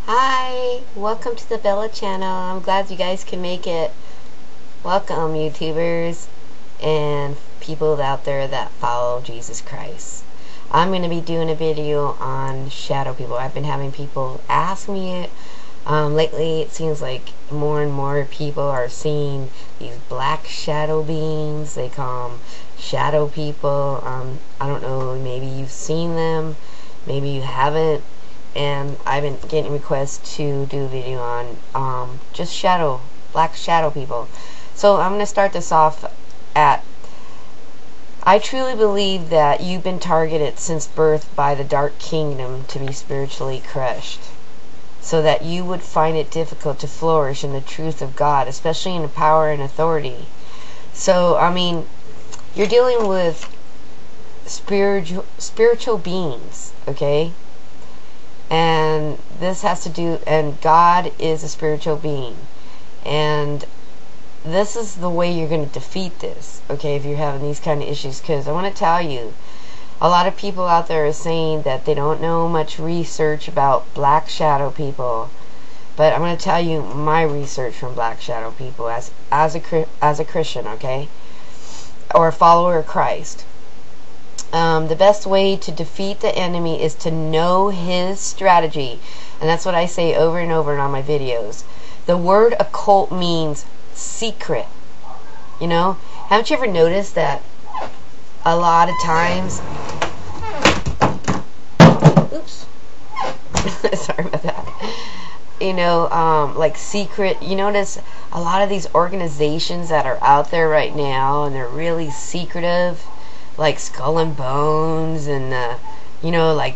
Hi, welcome to the Bella channel. I'm glad you guys can make it. Welcome, YouTubers and people out there that follow Jesus Christ. I'm going to be doing a video on shadow people. I've been having people ask me it. Lately, it seems like more and more people are seeing these black shadow beings. They call them shadow people. I don't know, maybe you've seen them, maybe you haven't. And I've been getting requests to do a video on just black shadow people. So I'm going to start this off at, I truly believe that you've been targeted since birth by the dark kingdom to be spiritually crushed, so that you would find it difficult to flourish in the truth of God, especially in the power and authority. So, I mean, you're dealing with spiritual beings, okay? And this has to do, and God is a spiritual being, and this is the way you're going to defeat this, okay, if you're having these kind of issues. Because I want to tell you, a lot of people out there are saying that they don't know much research about black shadow people, but I'm going to tell you my research from black shadow people as a Christian, okay, or a follower of Christ. The best way to defeat the enemy is to know his strategy. And that's what I say over and over in all my videos. The word occult means secret. You know? Haven't you ever noticed that a lot of times... Oops. Sorry about that. You know, like secret... You notice a lot of these organizations that are out there right now, and they're really secretive, like Skull and Bones, and you know, like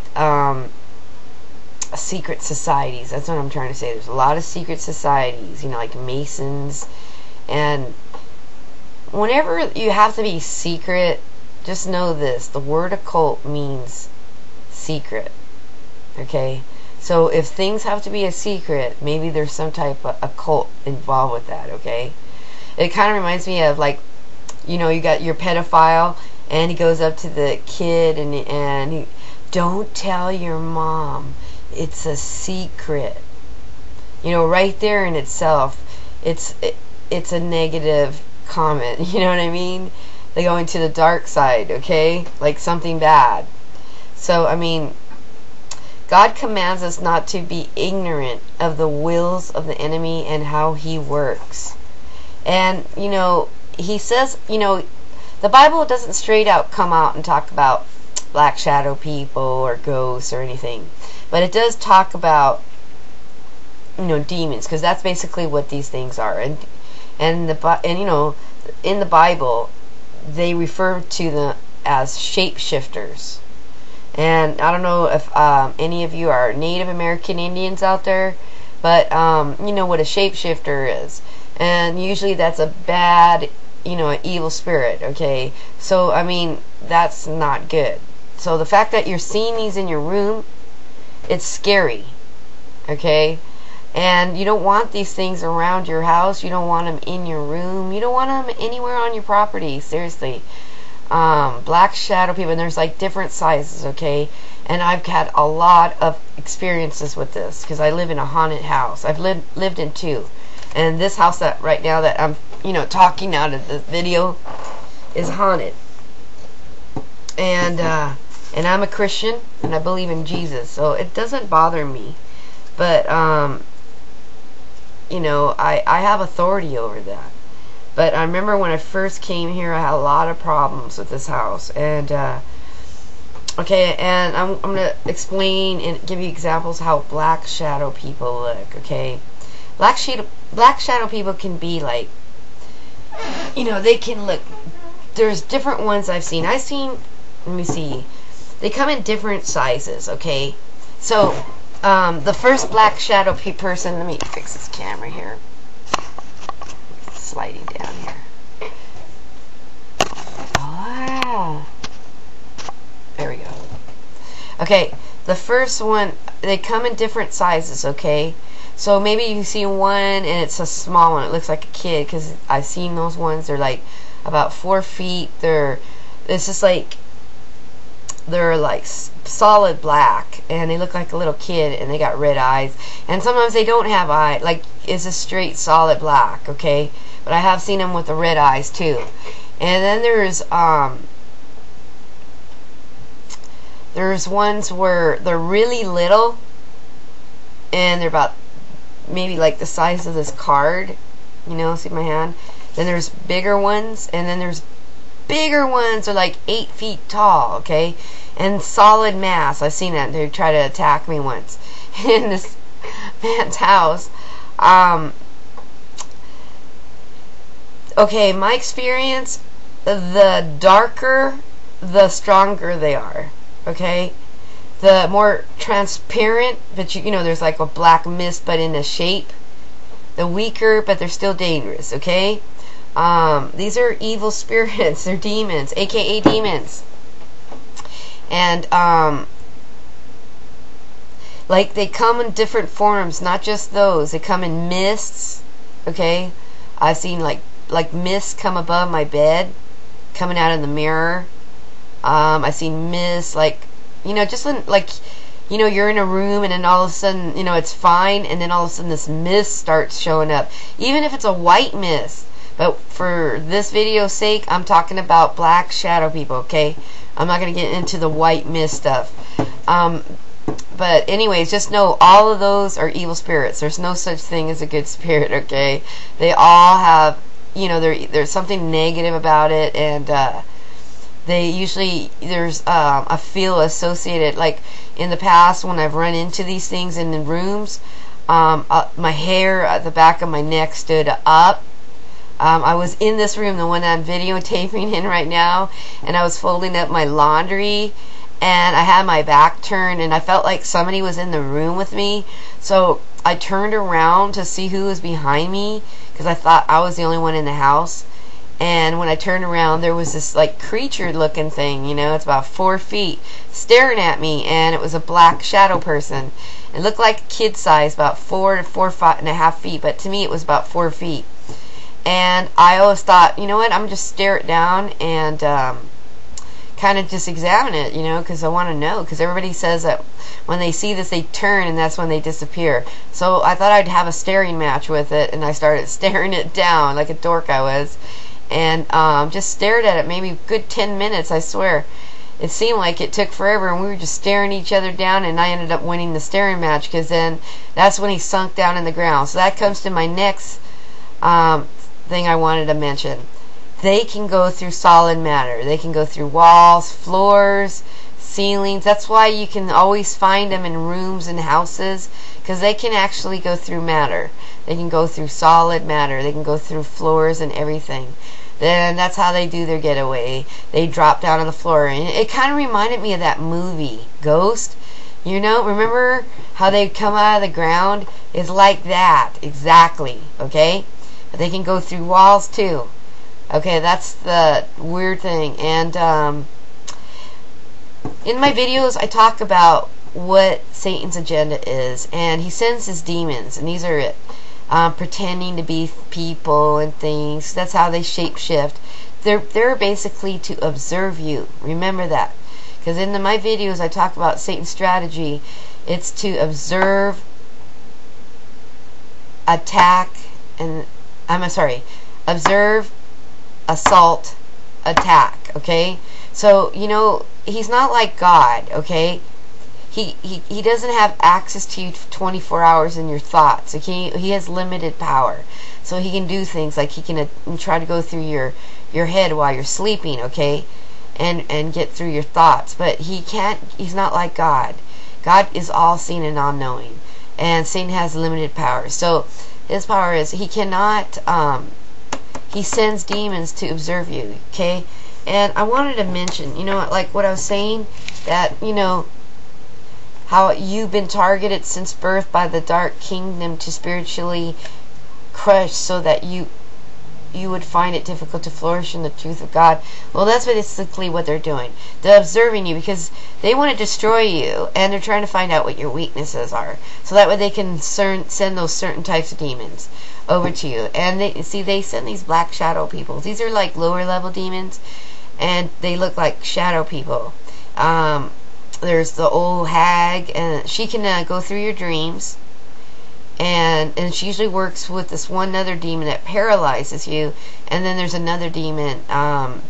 secret societies. That's what I'm trying to say. There's a lot of secret societies, you know, like Masons. And whenever you have to be secret, just know this: the word occult means secret, okay? So if things have to be a secret, maybe there's some type of occult involved with that, okay? It kind of reminds me of, like, you know, you got your pedophile, and he goes up to the kid and he, don't tell your mom, it's a secret. You know, right there in itself, it's a negative comment. You know what I mean? They go into the dark side, okay? Like something bad. So, I mean, God commands us not to be ignorant of the wills of the enemy and how he works. And, you know, he says, you know, the Bible doesn't straight out come out and talk about black shadow people or ghosts or anything, but it does talk about, you know, demons, because that's basically what these things are. And you know, in the Bible, they refer to them as shapeshifters. And I don't know if any of you are Native American Indians out there, but you know what a shapeshifter is, and usually that's a bad, you know, an evil spirit, okay? So, I mean, that's not good. So the fact that you're seeing these in your room, it's scary, okay? And you don't want these things around your house. You don't want them in your room. You don't want them anywhere on your property, seriously. Black shadow people, and there's like different sizes, okay? And I've had a lot of experiences with this, because I live in a haunted house. I've lived in two. And this house that right now that I'm, you know, talking out of the video is haunted. And I'm a Christian, and I believe in Jesus, so it doesn't bother me. But you know, I have authority over that. But I remember when I first came here, I had a lot of problems with this house. And okay, and I'm gonna explain and give you examples how black shadow people look, okay? Black shadow people can be like, you know, they can look, there's different ones I've seen. Let me see, they come in different sizes, okay? So, the first black shadow person, let me fix this camera here. It's sliding down here. Oh, there we go. Okay, the first one, they come in different sizes, okay? So maybe you see one and it's a small one. It looks like a kid, because I've seen those ones. They're like about 4 feet. It's just like they're like solid black, and they look like a little kid, and they got red eyes, and sometimes they don't have eyes, like it's a straight solid black, okay? But I have seen them with the red eyes too. And then there's ones where they're really little, and they're about maybe like the size of this card, you know, see my hand? Then there's bigger ones, and then there's bigger ones are like 8 feet tall, okay? And solid mass. I've seen that. They try to attack me once in this man's house. Okay, my experience, the darker, the stronger they are, okay? The more transparent, but you know, there's like a black mist, but in a shape. The weaker, but they're still dangerous, okay? These are evil spirits. They're demons, aka demons. And like they come in different forms, not just those. They come in mists, okay? I've seen like mists come above my bed, coming out of the mirror. I've seen mists, like, you know, just like, you know, you're in a room, and then all of a sudden, you know, it's fine, and then all of a sudden this mist starts showing up, even if it's a white mist. But for this video's sake, I'm talking about black shadow people, okay? I'm not going to get into the white mist stuff. But anyways, just know all of those are evil spirits. There's no such thing as a good spirit, okay? They all have, you know, there's something negative about it, and they usually, there's a feel associated. Like in the past, when I've run into these things in the rooms, my hair at the back of my neck stood up. I was in this room, the one I'm videotaping in right now, and I was folding up my laundry, and I had my back turned, and I felt like somebody was in the room with me. So I turned around to see who was behind me, because I thought I was the only one in the house. And when I turned around, there was this like creature looking thing, you know, it's about 4 feet, staring at me, and it was a black shadow person. It looked like kid size, about 4 to 4.5 feet, but to me it was about 4 feet. And I always thought, you know what, I'm just stare it down and kind of just examine it, you know, because I want to know. Because everybody says that when they see this, they turn, and that's when they disappear. So I thought I'd have a staring match with it, and I started staring it down like a dork I was. And just stared at it maybe a good 10 minutes, I swear. It seemed like it took forever, and we were just staring each other down, and I ended up winning the staring match, because then that's when he sunk down in the ground. So that comes to my next thing I wanted to mention. They can go through solid matter. They can go through walls, floors, ceilings. That's why you can always find them in rooms and houses, because they can actually go through matter. They can go through solid matter. They can go through floors and everything. Then that's how they do their getaway. They drop down on the floor. And it kind of reminded me of that movie, Ghost. You know, remember how they come out of the ground? It's like that, exactly, okay? But they can go through walls too. Okay, that's the weird thing. And in my videos, I talk about what Satan's agenda is. And he sends his demons, and these are it. Pretending to be people and things. That's how they shapeshift. They're basically to observe you. Remember that. Because in my videos, I talk about Satan's strategy. It's to observe, attack, and observe, assault, attack, okay? So, you know, he's not like God, okay? He doesn't have access to you 24 hours in your thoughts, okay? He has limited power. So he can do things like he can try to go through your head while you're sleeping, okay? And get through your thoughts. But he's not like God. God is all-seeing and all-knowing. And Satan has limited power. So his power is he cannot, he sends demons to observe you, okay? And I wanted to mention, you know, like what I was saying, that, you know, how you've been targeted since birth by the dark kingdom to spiritually crush, so that you would find it difficult to flourish in the truth of God. Well, that's basically what they're doing. They're observing you because they want to destroy you, and they're trying to find out what your weaknesses are, so that way they can send those certain types of demons over to you. And they send these black shadow people. These are like lower level demons, and they look like shadow people. there's the Ole Hag, and she can go through your dreams. And she usually works with this one other demon that paralyzes you. And then there's another demon. I've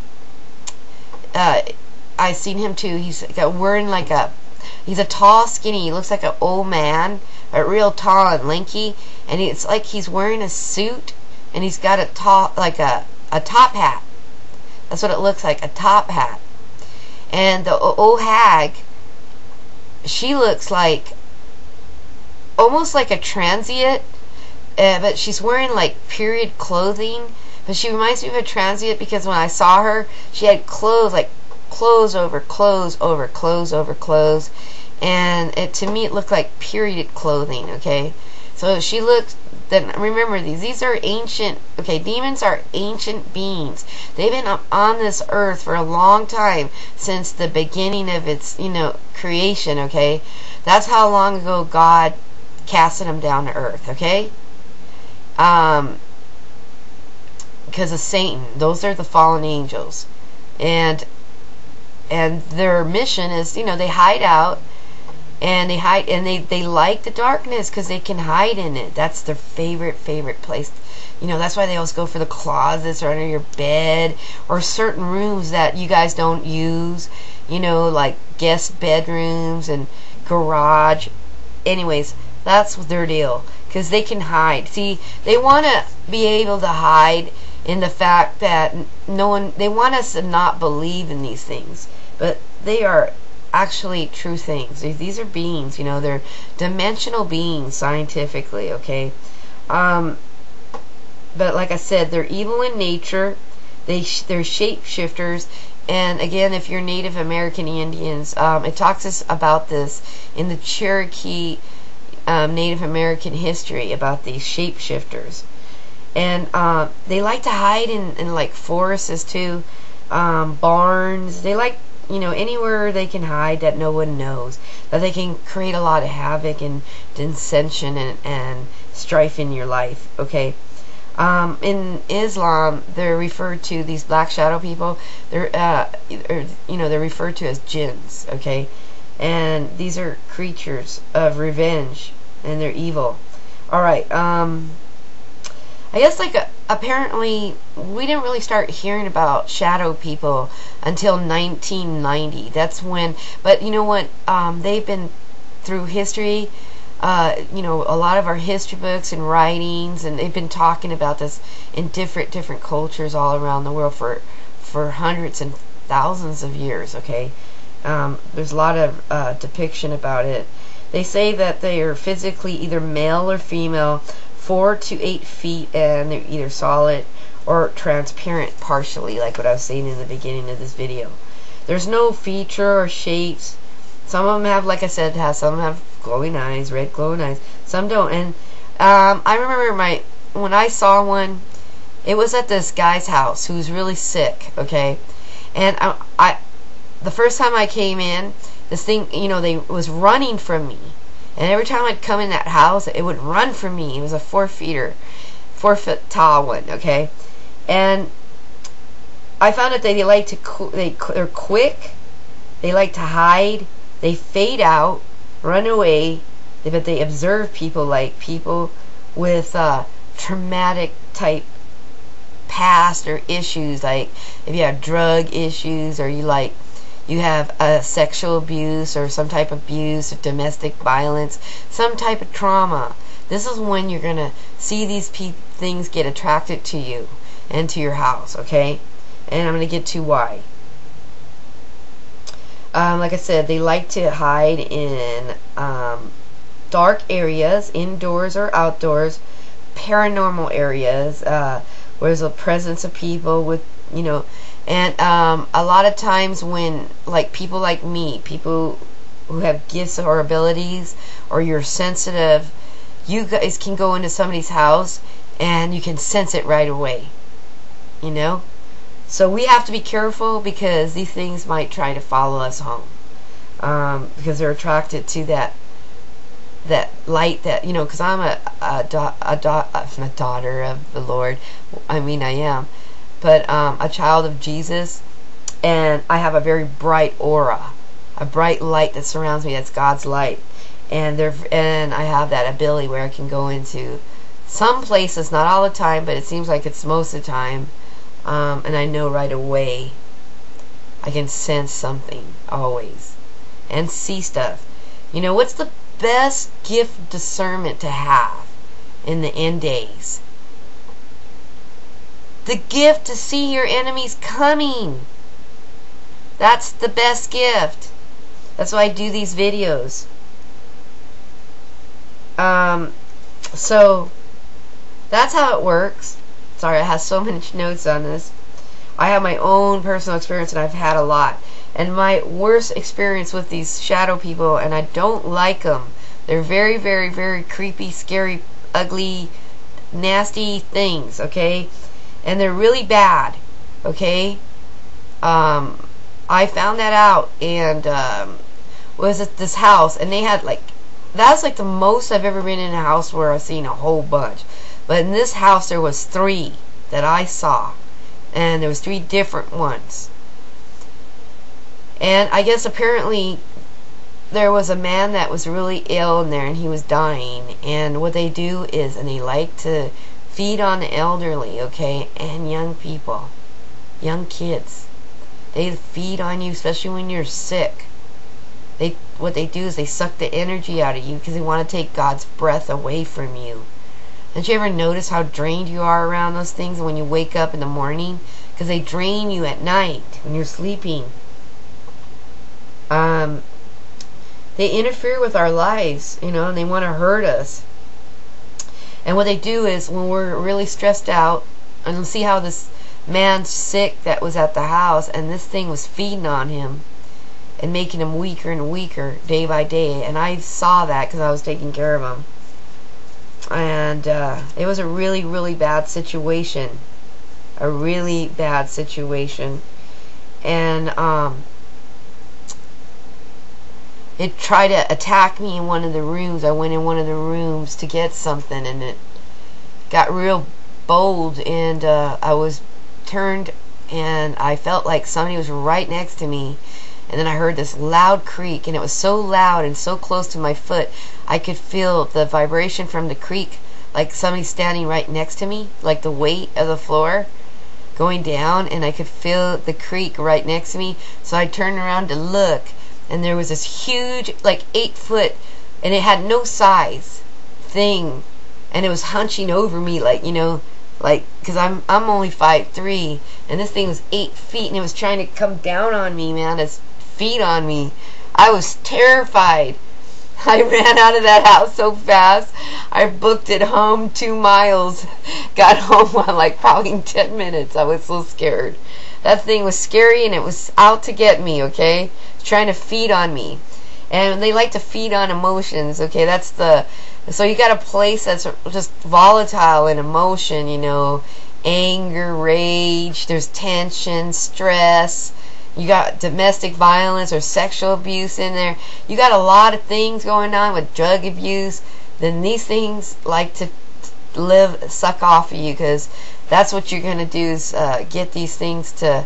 seen him too. He's wearing like he's a tall, skinny. He looks like an old man, but real tall and lanky. And it's like he's wearing a suit, and he's got a top hat. That's what it looks like, a top hat. And the Ole Hag, she looks like almost like a transient, but she's wearing like period clothing. But she reminds me of a transient because when I saw her, she had clothes, like clothes over clothes over clothes over clothes, and to me it looked like period clothing. Okay, so she looks. Then remember, these are ancient. Okay, demons are ancient beings. They've been on this earth for a long time, since the beginning of its creation. Okay, that's how long ago God casting them down to earth. Okay, because of Satan. Those are the fallen angels, and their mission is, they hide out, and they like the darkness because they can hide in it. That's their favorite place. That's why they always go for the closets or under your bed or certain rooms that you guys don't use, like guest bedrooms and garage. Anyways, that's their deal, because they can hide. See, they want to be able to hide in the fact that they want us to not believe in these things, but they are actually true things. These are beings, they're dimensional beings scientifically. Okay, but like I said, they're evil in nature. They're shapeshifters. And again, if you're Native American Indians, it talks about this in the Cherokee Native American history about these shapeshifters. And they like to hide in like forests too, barns. They like, anywhere they can hide that no one knows, that they can create a lot of havoc and dissension and strife in your life. Okay. In Islam, they're referred to, these black shadow people, they're they're referred to as jinns. Okay, and these are creatures of revenge, and they're evil. All right. I guess apparently we didn't really start hearing about shadow people until 1990. That's when. But you know what? They've been through history. A lot of our history books and writings, and they've been talking about this in different cultures all around the world for hundreds and thousands of years. Okay, there's a lot of depiction about it. They say that they are physically either male or female, 4 to 8 feet, and they're either solid or transparent partially, like what I was saying in the beginning of this video. There's no feature or shapes. Some of them have, like I said, some have glowing eyes, red glowing eyes. Some don't. And I remember when I saw one, it was at this guy's house who was really sick. Okay, and the first time I came in, this thing, they was running from me. And every time I'd come in that house, it would run from me. It was a 4 foot tall one. Okay, and I found out that they're quick. They like to hide. They fade out, run away, but they observe people, like people with traumatic type past or issues, like if you have drug issues, or you have sexual abuse or some type of abuse or domestic violence, some type of trauma. This is when you're gonna see these things get attracted to you and to your house. Okay, and I'm gonna get to why. Like I said, they like to hide in dark areas, indoors or outdoors, paranormal areas, where there's a presence of people with, and a lot of times when, like, people like me, people who have gifts or abilities, or you're sensitive, you guys can go into somebody's house and you can sense it right away, So we have to be careful, because these things might try to follow us home, because they're attracted to that light, that because I'm a daughter of the Lord. I mean, I am, but a child of Jesus, and I have a very bright aura. a bright light that surrounds me. That's God's light. And I have that ability where I can go into some places, not all the time, but it seems like it's most of the time. And I know right away. I can sense something always, and see stuff. You know, what's the best gift of discernment to have in the end days? The gift to see your enemies coming. That's the best gift. That's why I do these videos. So that's how it works. Sorry, I have so many notes on this. I have my own personal experience, and I've had a lot. And my worst experience with these shadow people, and I don't like them. They're very, very, very creepy, scary, ugly, nasty things, okay? And they're really bad, okay? I found that out, and was at this house, and they had like, that's like the most I've ever been in a house where I've seen a whole bunch. But in this house there was 3 that I saw, and there was 3 different ones. And I guess apparently there was a man that was really ill in there, and he was dying. And what they do is, and they like to feed on the elderly, okay, and young people, young kids. They feed on you, especially when you're sick. What they do is they suck the energy out of you because they want to take God's breath away from you. Don't you ever notice how drained you are around those things when you wake up in the morning? Because they drain you at night when you're sleeping. They interfere with our lives, you know, and they want to hurt us. And what they do is, when we're really stressed out, and you'll see how this man's sick that was at the house, and this thing was feeding on him and making him weaker and weaker day by day. And I saw that because I was taking care of him. And it was a really, really bad situation. A really bad situation. And it tried to attack me in one of the rooms. I went in one of the rooms to get something, and it got real bold, and I was turned, and I felt like somebody was right next to me. And then I heard this loud creak, and it was so loud and so close to my foot, I could feel the vibration from the creak, like somebody standing right next to me, like the weight of the floor going down, and I could feel the creak right next to me. So I turned around to look, and there was this huge, like 8 foot, and it had no size thing, and it was hunching over me, like, you know, like, because I'm only 5'3", and this thing was 8 feet, and it was trying to come down on me, man. Its feet on me. I was terrified. I ran out of that house so fast. I booked it home 2 miles. Got home in like probably 10 minutes. I was so scared. That thing was scary, and it was out to get me, okay? It was trying to feed on me. And they like to feed on emotions, okay? That's the... So you got a place that's just volatile in emotion, you know, anger, rage, there's tension, stress, you got domestic violence or sexual abuse in there, you got a lot of things going on with drug abuse. Then these things like to suck off of you, because that's what you're going to do, is get these things to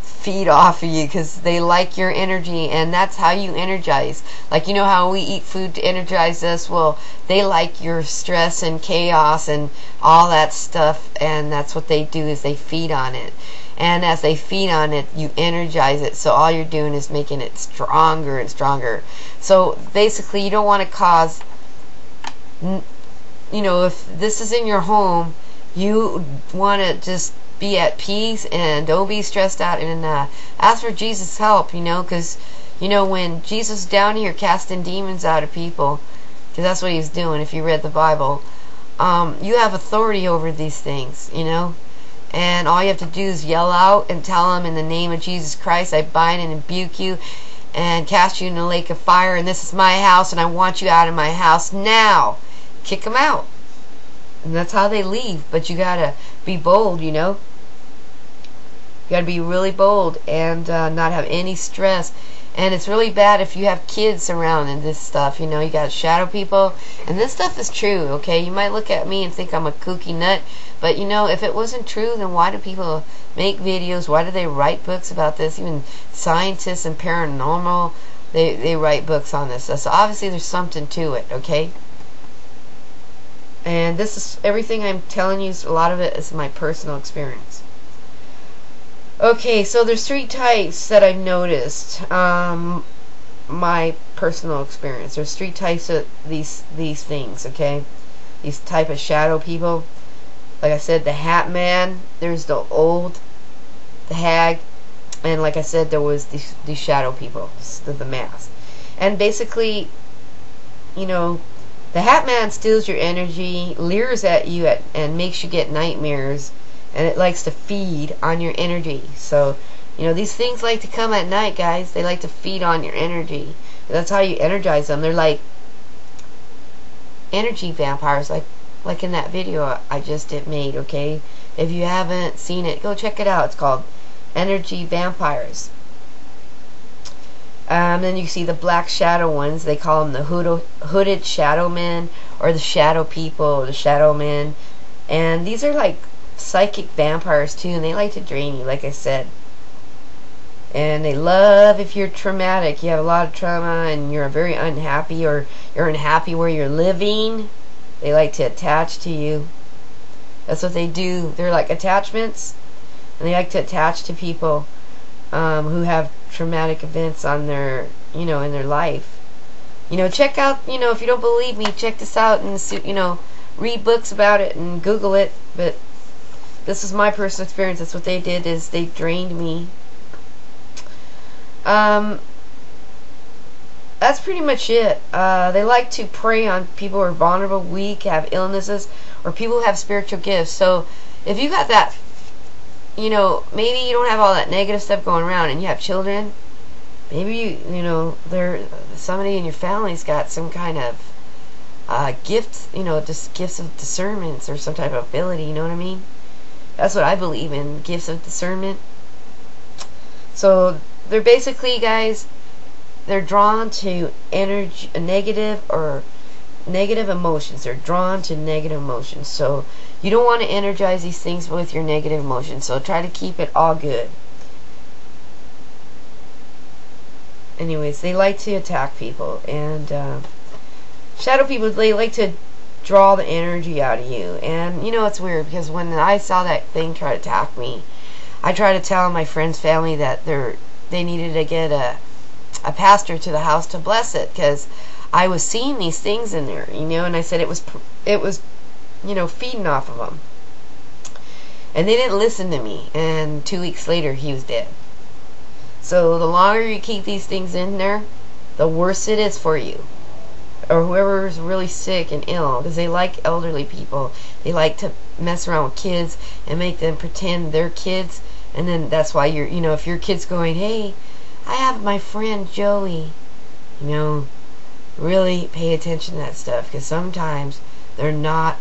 feed off of you, because they like your energy, and that's how you energize. Like, you know how we eat food to energize us? Well, they like your stress and chaos and all that stuff, and that's what they do, is they feed on it. And as they feed on it, you energize it, so all you're doing is making it stronger and stronger. So basically, you don't want to cause, you know, if this is in your home, you want to just be at peace and don't be stressed out, and ask for Jesus' help, you know, because, you know, when Jesus down here casting demons out of people, because that's what he's doing if you read the Bible, you have authority over these things, you know, and all you have to do is yell out and tell them, in the name of Jesus Christ, I bind and rebuke you and cast you in the lake of fire, and this is my house, and I want you out of my house now. Kick them out. And that's how they leave. But you gotta be bold, you know. You gotta be really bold and not have any stress. And it's really bad if you have kids around and this stuff, you know. You got shadow people, and this stuff is true, okay? You might look at me and think I'm a kooky nut, but you know, if it wasn't true, then why do people make videos? Why do they write books about this? Even scientists and paranormal They write books on this stuff. So obviously there's something to it, okay? And this is everything I'm telling you. A lot of it is my personal experience. Okay, so there's 3 types that I've noticed. My personal experience. There's 3 types of these things, okay? These type of shadow people. Like I said, the Hat Man. There's the Hag, and like I said, there was these shadow people, the mask. And basically, you know, the Hat Man steals your energy, leers at you, and makes you get nightmares, and it likes to feed on your energy. So, you know, these things like to come at night, guys. They like to feed on your energy. That's how you energize them. They're like energy vampires, like in that video I just made, okay? If you haven't seen it, go check it out. It's called Energy Vampires. Then you see the black shadow ones. They call them the hooded shadow men, or the shadow people, or the shadow men. And these are like psychic vampires too, and they like to drain you, like I said. And they love if you're traumatic, you have a lot of trauma, and you're very unhappy, or you're unhappy where you're living. They like to attach to you. That's what they do. They're like attachments, and they like to attach to people who have traumatic events on their, in their life. Check out, if you don't believe me, check this out and, read books about it and Google it. But this is my personal experience. That's what they did, is they drained me. That's pretty much it. They like to prey on people who are vulnerable, weak, have illnesses, or people who have spiritual gifts. So if you got that, maybe you don't have all that negative stuff going around, and you have children. Maybe somebody in your family's got some kind of gift, just gifts of discernment or some type of ability. You know what I mean? That's what I believe in, gifts of discernment. So they're basically, guys, they're drawn to negative emotions. They're drawn to negative emotions. So you don't want to energize these things with your negative emotions. So try to keep it all good. Anyways, they like to attack people. And shadow people, they like to draw the energy out of you. And it's weird, because when I saw that thing try to attack me, I tried to tell my friend's family that they needed to get a pastor to the house to bless it, because I was seeing these things in there, and I said it was feeding off of them. And they didn't listen to me, and 2 weeks later he was dead. So the longer you keep these things in there, the worse it is for you, or whoever is really sick and ill, because they like elderly people. They like to mess around with kids and make them pretend they're kids, and then that's why if your kid's going, hey, I have my friend Joey, really pay attention to that stuff, because sometimes they're not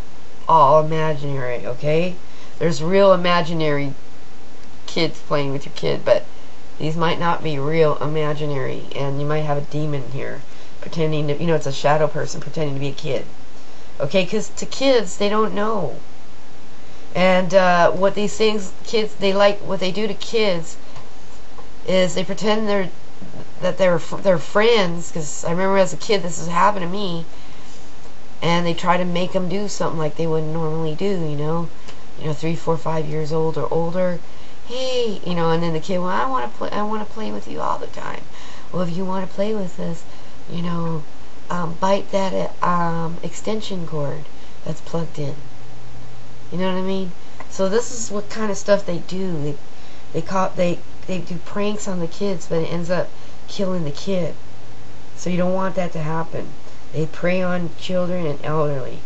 all imaginary, okay? There's real imaginary kids playing with your kid, but these might not be real imaginary, and you might have a demon here pretending to, it's a shadow person pretending to be a kid, okay? Because to kids, they don't know. And what these things, kids, what they do to kids is they pretend they're friends. Because I remember as a kid, this has happened to me, and they try to make them do something like they wouldn't normally do. 3, 4, 5 years old or older. Hey, and then the kid, well, I want to play with you all the time. Well, if you want to play with us, bite that extension cord that's plugged in. You know what I mean? So this is what kind of stuff they do. They do pranks on the kids, but it ends up killing the kid. So you don't want that to happen. They prey on children and elderly,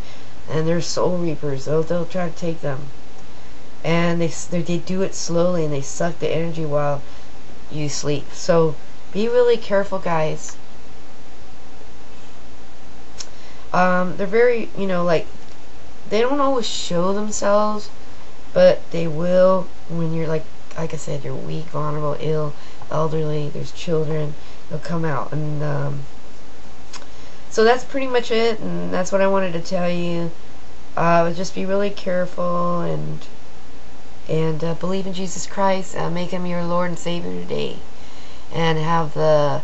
and they're soul reapers. They'll try to take them, and they do it slowly, and they suck the energy while you sleep. So be really careful, guys. They're very, they don't always show themselves, but they will when you're like I said, you're weak, vulnerable, ill, elderly, there's children, they'll come out. And so that's pretty much it, and that's what I wanted to tell you. Just be really careful, and believe in Jesus Christ, make him your Lord and Savior today, and have the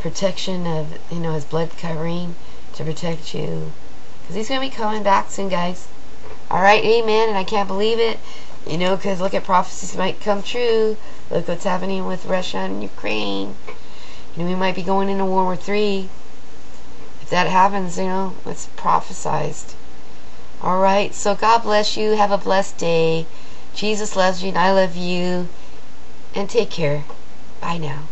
protection of, his blood covering to protect you. Because he's going to be coming back soon, guys. Alright, amen. And I can't believe it. Because look at prophecies might come true. Look what's happening with Russia and Ukraine. We might be going into World War III. If that happens, it's prophesized. Alright, so God bless you. Have a blessed day. Jesus loves you and I love you. And take care. Bye now.